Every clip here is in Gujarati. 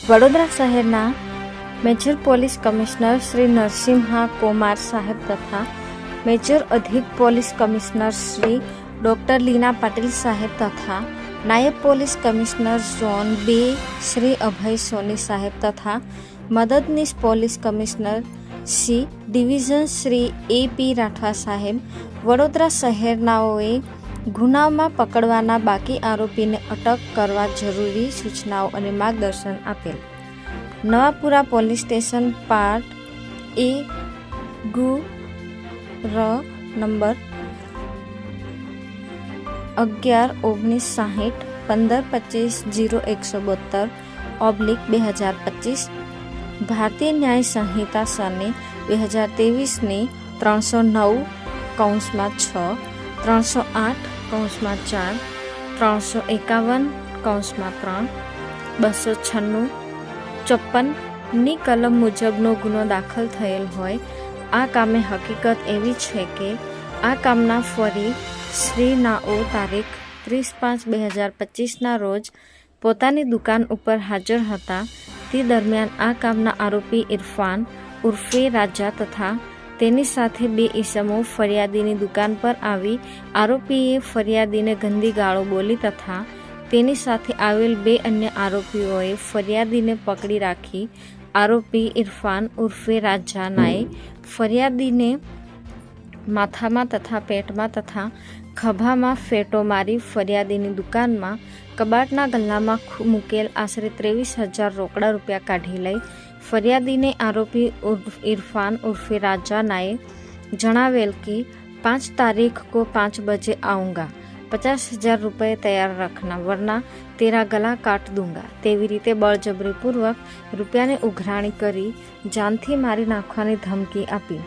વડોદરા શહેરના major police commissioner Shri Narasimha Kumar સાહેબ તથા મેજર અધિક police commissioner Shri doctor Leena Patil સાહેબ તથા નાયબ police commissioner zone 2 Shri Abhay Soni સાહેબ તથા મદદનીશ police commissioner C division Shri A P. Rathwa સાહેબ વડોદરા શહેરનાઓએ ગુનામાં પકડવાના બાકી આરોપીને અટક કરવા જરૂરી સૂચનાઓ અને માર્ગદર્શન આપેલ. નવાપુરા પોલીસ સ્ટેશન પાર્ટ એ ગુર નંબર 11-19-60 15-25-0172/2025 ભારતીય ન્યાય સંહિતા સને 2023ની 309(6), 308(4), 351(3), 296-54ની કલમ મુજબનો ગુનો દાખલ થયેલ હોય. આ કામે હકીકત એવી છે કે આ કામના ફરી શ્રી નાઓ તારીખ 30/5/2025ના રોજ પોતાની દુકાન ઉપર હાજર હતા. તે દરમિયાન આ કામના આરોપી ઇરફાન ઉર્ફે રાજા તથા તેની સાથે 2 ઈસમો ફરિયાદીની દુકાન પર આવી આરોપીએ ફરિયાદીને ગંદી ગાળો બોલી તથા તેની સાથે આવેલ 2 અન્ય આરોપીઓએ ફરિયાદીને પકડી રાખી આરોપી ઇરફાન ઉર્ફે રાજા નાએ ફરિયાદીને માથામાં તથા પેટમાં તથા ખભામાં ફેંટો મારી ફરિયાદીની દુકાનમાં કબાટના ગલ્લામાં મૂકેલ આશરે 23,000 રોકડા રૂપિયા કાઢી લઈ ફરિયાદીને આરોપી इरफान उर्फे राजा नाए जणावेल कि 5 तारीख को 5 बजे आऊँगा, 50,000 रुपये तैयार रखना वरना तेरा गला काट दूंगा तेवी रीते बळजबरीपूर्वक રૂપિયાની ઉઘરાણી કરી જાનથી મારી નાખવાની ધમકી આપી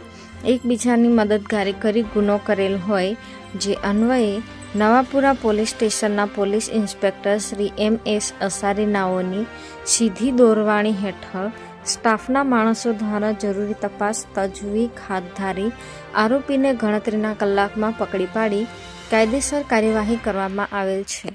એકબીજાની મદદગારી કરી ગુનો કરેલ હોય. જે અન્વયે નવાપુરા પોલીસ સ્ટેશનના police inspector Shri M.S. Asari નાઓની સીધી દોરવાણી હેઠળ સ્ટાફના માણસો દ્વારા જરૂરી તપાસ તજવીજ હાથ ધરી આરોપીને ગણતરીના કલાકમાં પકડી પાડી કાયદેસર કાર્યવાહી કરવામાં આવેલ છે.